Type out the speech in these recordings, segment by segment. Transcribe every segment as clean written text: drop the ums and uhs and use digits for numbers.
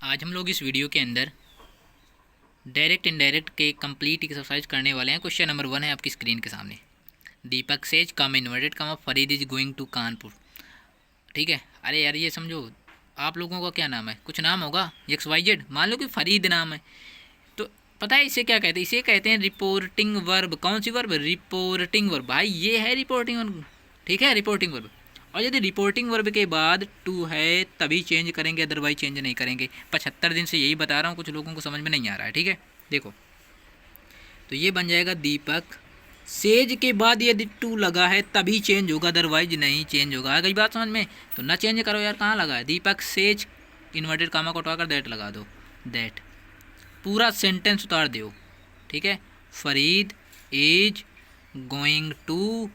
आज हम लोग इस वीडियो के अंदर डायरेक्ट इनडायरेक्ट के कंप्लीट एक्सरसाइज करने वाले हैं। क्वेश्चन नंबर 1 है आपकी स्क्रीन के सामने। Deepak says comma inverted comma Farid is going to Kanpur. ठीक है, अरे यार ये समझो, आप लोगों का क्या नाम है, कुछ नाम होगा XYZ, मान लो कि फरीद नाम है, तो पता है इसे क्या कहते हैं? इसे कहते हैं रिपोर्टिंग वर्ब। कौन सी वर्ब? Reporting verb. भाई ये है रिपोर्टिंग वर्ब, ठीक है, रिपोर्टिंग वर्ब। और यदि रिपोर्टिंग वर्ब के बाद टू है तभी चेंज करेंगे, अदरवाइज चेंज नहीं करेंगे। 75 दिन से यही बता रहा हूँ, कुछ लोगों को समझ में नहीं आ रहा है। ठीक है, देखो तो ये बन जाएगा दीपक सेज के बाद यदि टू लगा है तभी चेंज होगा, अदरवाइज नहीं चेंज होगा। आ गई बात समझ में? तो ना चेंज करो यार, कहाँ लगा है? दीपक सेज इन्वर्टेड कामा को उठवा कर दैट लगा दो। दैट पूरा सेंटेंस उतार दो। ठीक है, Farid is going to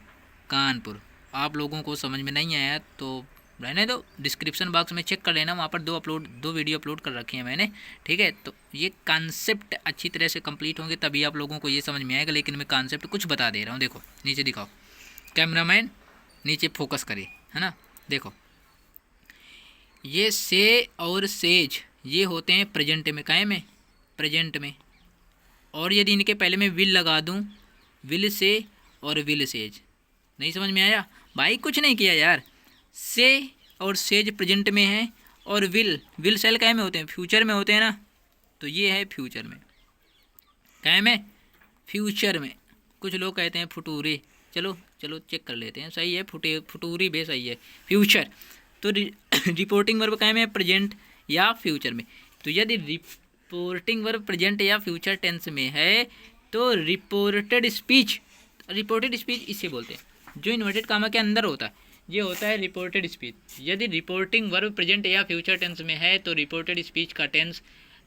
Kanpur. आप लोगों को समझ में नहीं आया तो रहने दो, डिस्क्रिप्शन बॉक्स में चेक कर लेना, वहाँ पर दो वीडियो अपलोड कर रखी हैं मैंने। ठीक है, तो ये कॉन्सेप्ट अच्छी तरह से कंप्लीट होंगे तभी आप लोगों को ये समझ में आएगा। लेकिन मैं कॉन्सेप्ट कुछ बता दे रहा हूँ। देखो नीचे दिखाओ, कैमरामैन नीचे फोकस करिए, है ना। देखो ये से और सेज ये होते हैं प्रेजेंट में, काहे में? प्रेजेंट में। और यदि इनके पहले मैं विल लगा दूँ, विल से और विल सेज, नहीं समझ में आया? भाई कुछ नहीं किया यार, से और सेज प्रेजेंट में है और विल सेल क्या में होते हैं? फ्यूचर में होते हैं ना। तो ये है फ्यूचर में, क्या में? फ्यूचर में। कुछ लोग कहते हैं फुटूरे, चलो चलो चेक कर लेते हैं, सही है, फुटूरी भी सही है, फ्यूचर। तो रिपोर्टिंग वर्ब क्या में? प्रेजेंट या फ्यूचर में। तो यदि रिपोर्टिंग वर्ब प्रेजेंट या फ्यूचर टेंस में है तो रिपोर्टेड स्पीच इसे बोलते हैं जो इन्वर्टेड कामा के अंदर होता है, ये होता है रिपोर्टेड स्पीच। यदि रिपोर्टिंग वर्ब प्रेजेंट या फ्यूचर टेंस में है तो रिपोर्टेड स्पीच का टेंस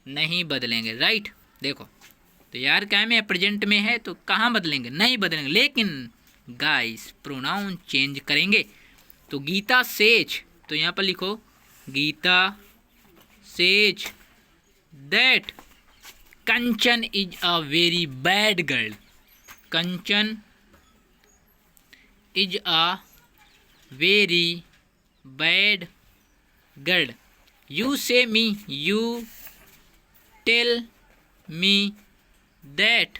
नहीं बदलेंगे, राइट। देखो तो यार क्या में? प्रेजेंट में है तो कहाँ बदलेंगे? नहीं बदलेंगे। लेकिन गाइस प्रोनाउन चेंज करेंगे। तो गीता सेज, तो यहाँ पर लिखो Geeta says that Kanchan is a very bad girl. Kanchan is a very bad girl. You say me, you tell me that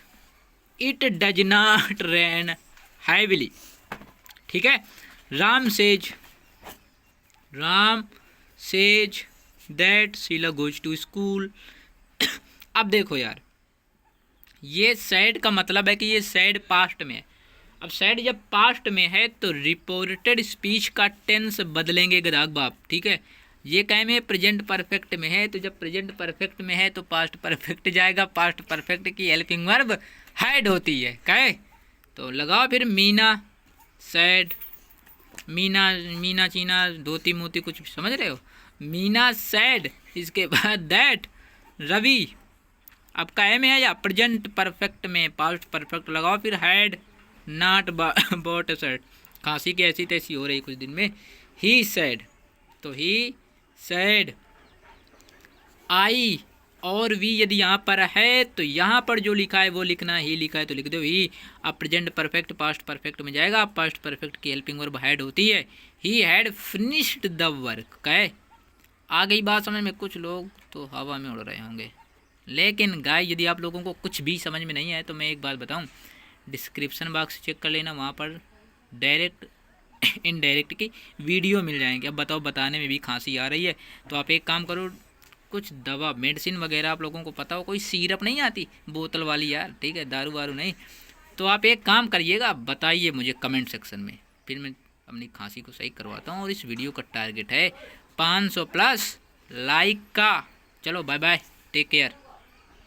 it does not rain heavily. ठीक है, Ram says that Sheela goes to school. अब देखो यार, ये सैड का मतलब है कि ये सैड पास्ट में है। अब सैड जब पास्ट में है तो रिपोर्टेड स्पीच का टेंस बदलेंगे गदाग बाप। ठीक है, ये क्या में? प्रेजेंट परफेक्ट में है, तो जब प्रेजेंट परफेक्ट में है तो पास्ट परफेक्ट जाएगा। पास्ट परफेक्ट की हेल्पिंग वर्ब हैड होती है, क्या? तो लगाओ फिर मीना सैड, मीना चीना धोती मोती, कुछ समझ रहे हो? मीना सैड, इसके बाद दैट रवि। अब क्या में है या प्रेजेंट परफेक्ट में? पास्ट परफेक्ट लगाओ फिर had not bought a shirt. खांसी की ऐसी तैसी हो रही कुछ दिन में। ही सैड, तो ही सैड। आई और वी यदि यहाँ पर है तो यहाँ पर जो लिखा है वो लिखना, ही लिखा है तो लिख दो ही। अब प्रेजेंट परफेक्ट पास्ट परफेक्ट में जाएगा। पास्ट परफेक्ट की हेल्पिंग वर्ब हैड होती है। He had finished the work. क्या आ गई बात समझ में? कुछ लोग तो हवा में उड़ रहे होंगे, लेकिन गाय यदि आप लोगों को कुछ भी समझ में नहीं आए तो मैं एक बात बताऊं, डिस्क्रिप्शन बॉक्स चेक कर लेना, वहाँ पर डायरेक्ट इनडायरेक्ट की वीडियो मिल जाएंगे। अब बताओ, बताने में भी खांसी आ रही है तो आप एक काम करो, कुछ दवा मेडिसिन वगैरह आप लोगों को पता हो, कोई सिरप नहीं आती बोतल वाली यार, ठीक है, दारू वारू नहीं, तो आप एक काम करिएगा, बताइए मुझे कमेंट सेक्शन में, फिर मैं अपनी खांसी को सही करवाता हूँ। और इस वीडियो का टारगेट है 500 प्लस लाइक का। चलो बाय बाय, टेक केयर।